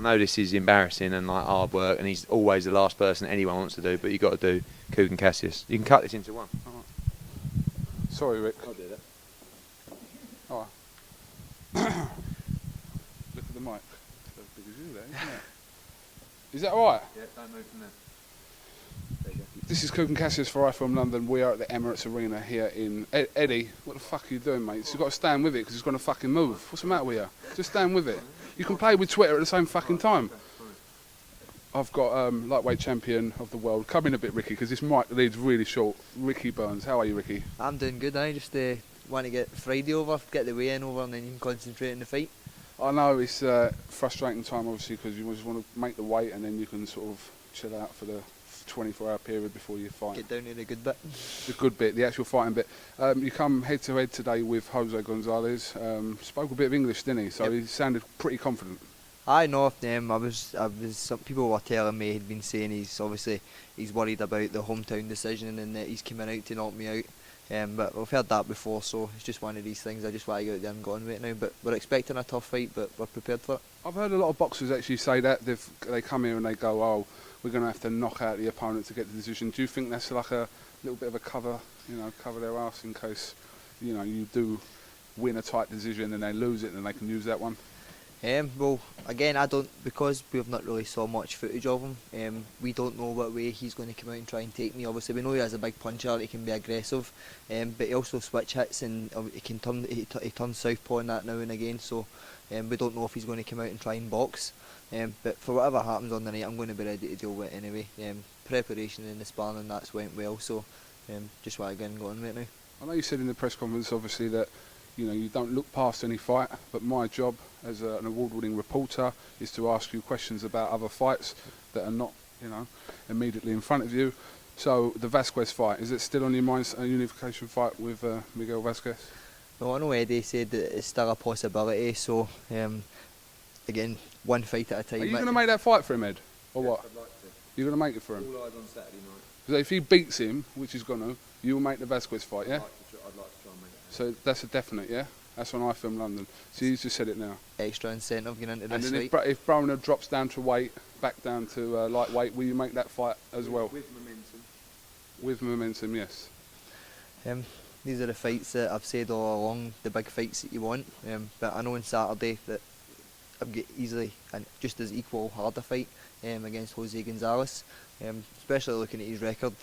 know this is embarrassing and like hard work, and he's always the last person anyone wants to do, but you've got to do Kugan Cassius. You can cut this into one. Sorry, Rick. I'll do that. All right. Look at the mic. It's as big as you there, isn't it? Is that all right? Yeah, don't move from there. This is Kugan Cassius for iFilm London. We are at the Emirates Arena here in... Eddie, what the fuck are you doing, mate? You've got to stand with it because it's going to fucking move. What's the matter with you? Just stand with it. You can play with Twitter at the same fucking time. I've got lightweight champion of the world. Come in a bit, Ricky, because this mic leads really short. Ricky Burns. How are you, Ricky? I'm doing good. I just want to get Friday over, get the weigh-in over, and then you can concentrate on the fight. I know it's frustrating time, obviously, because you just want to make the weight and then you can sort of chill out for the 24-hour period before you fight. Get down to the good bit. The good bit, the actual fighting bit. You come head-to-head today with Jose Gonzalez. Spoke a bit of English, didn't he? So he sounded pretty confident. I know. Some people were telling me he'd been saying he's worried about the hometown decision and that he's coming out to knock me out. But we've heard that before, so it's just one of these things. I just want to get out there and go on with it now. But we're expecting a tough fight, but we're prepared for it. I've heard a lot of boxers actually say that. They come here and they go, oh, we're going to have to knock out the opponent to get the decision. Do you think that's like a little bit of a cover their arse in case, you do win a tight decision and they lose it and they can use that one? Well, again, because we've not really saw much footage of him. We don't know what way he's going to come out and try and take me. Obviously, we know he has a big puncher, he can be aggressive, but he also switch hits and he can turn. He turns southpaw and that now and again. So we don't know if he's going to come out and try and box. But for whatever happens on the night, I'm going to be ready to deal with it anyway. Preparation in the sparring and that's went well. So just want to get on with it now. I know you said in the press conference, obviously, that you don't look past any fight, but my job as an award-winning reporter is to ask you questions about other fights that are not, immediately in front of you. So the VASQUEZ fight, is it still on your mind, a unification fight with Miguel Vasquez? No, I know Eddie said that it's still a possibility, so again, one fight at a time. Are you going to make that fight for him, Ed? Or what? I'd like to. You're going to make it for him? All eyes on Saturday night. So if he beats him, which he's going to, you will make the VASQUEZ fight, yeah? I'd like to try and make it. So that's a definite, yeah? That's on iFilm London. So you just said it now. Extra incentive getting into And this then fight. if Broner drops down to weight, back down to lightweight, will you make that fight as well? With momentum. With momentum, yes. These are the fights that I've said all along, the big fights that you want. But I know on Saturday that I've got easily and just as equal harder fight against Jose Gonzalez, especially looking at his record.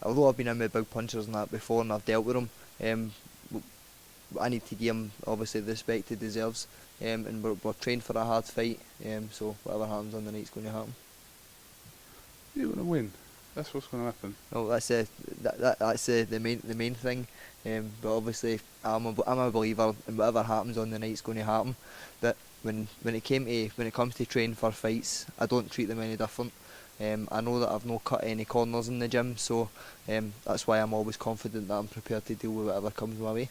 Although I've been in with big punchers and that before and I've dealt with him, I need to give him obviously the respect he deserves, and we're trained for a hard fight, so whatever happens on the night's going to happen. You're going to win. That's what's going to happen. Well, that's the main thing. But obviously, I'm a believer, and whatever happens on the night's going to happen. But when it comes to training for fights, I don't treat them any different. I know that I've not cut any corners in the gym, so that's why I'm always confident that I'm prepared to deal with whatever comes my way.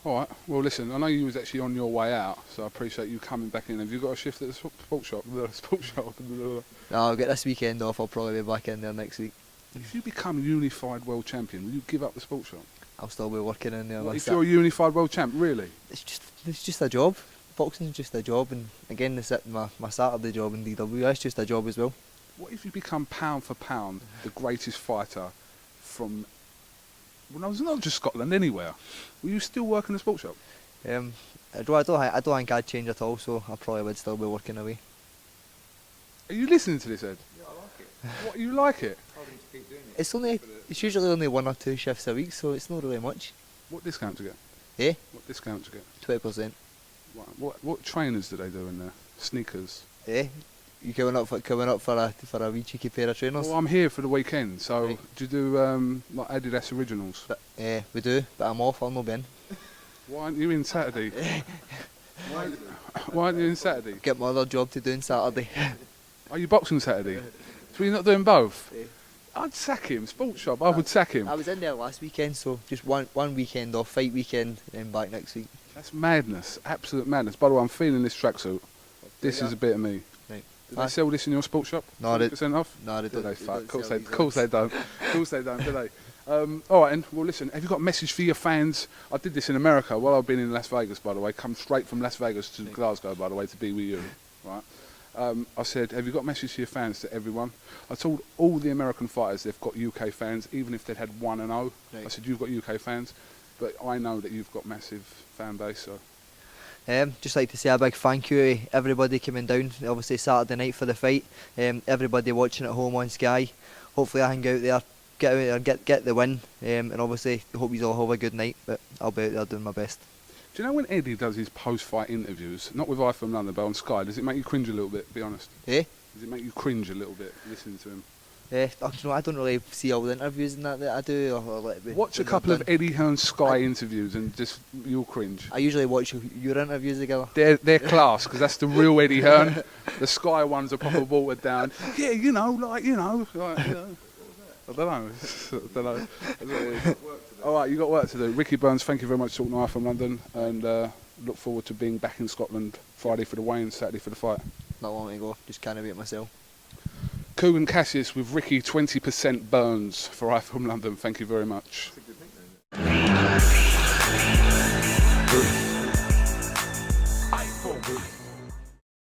All right. Well, listen, I know you was actually on your way out, so I appreciate you coming back in. Have you got a shift at the sports shop? No, I'll get this weekend off. I'll probably be back in there next week. If you become unified world champion, will you give up the sports shop? I'll still be working in there. What, if you're a unified world champ, really? It's just a job. Boxing's just a job, and again, my Saturday job in DW, it's just a job as well. What if you become pound for pound the greatest fighter from? Well, it's not just Scotland, anywhere. Will you still work in the sports shop? I don't think I'd change at all, so I probably would still be working away. Are you listening to this, Ed? Yeah, I like it. What, you like it? I want him to keep doing it. It's usually only 1 or 2 shifts a week, so it's not really much. What discount to get? Eh? What discount to get? 20%. What trainers do they do in there? Sneakers? Eh? You coming up for a wee cheeky pair of trainers? Well, I'm here for the weekend, so right. Do you do like Adidas Originals? But, we do, but I'm off. I'll not be in. Why aren't you in Saturday? Why aren't you in Saturday? Get my other job to do on Saturday. Are you boxing Saturday? So you're not doing both? I'd sack him. Sports shop, I would sack him. I was in there last weekend, so just one weekend off, fight weekend, and then back next week. That's madness, absolute madness. By the way, I'm feeling this tracksuit. This is a bit of me. Right. Do they sell this in your sports shop? No, they 20% off? No, they don't. Of course they don't. Of course they don't, do they? All right, and well, listen. Have you got a message for your fans? I did this in America while I've been in Las Vegas, by the way. Come straight from Las Vegas to Glasgow, by the way, to be with you. right? I said, have you got a message to your fans, to everyone? I told all the American fighters they've got UK fans, even if they'd had 1-0. Right. I said, you've got UK fans, but I know that you've got massive fan base, so. Just like to say a big thank you to everybody coming down, obviously Saturday night for the fight. Everybody watching at home on Sky. Hopefully I can go out there, get out there and get the win. And obviously hope you all have a good night, but I'll be out there doing my best. Do you know when Eddie does his post-fight interviews, not with I From London, but on Sky, does it make you cringe a little bit, be honest? Eh? Does it make you cringe a little bit, listening to him? I don't really see all the interviews and that I do. Or like Watch a couple of Eddie Hearn's Sky interviews and just, you'll cringe. I usually watch your interviews together. They're class, because that's the real Eddie Hearn. The Sky ones are proper watered down. Yeah, I don't know. I don't know. All right, you got work to do. Ricky Burns, thank you very much for talking to I From London, and look forward to being back in Scotland Friday for the weigh-in, Saturday for the fight. Not long to go, just can't wait myself. Kugan Cassius with Ricky 20% Burns for I From London. Thank you very much. I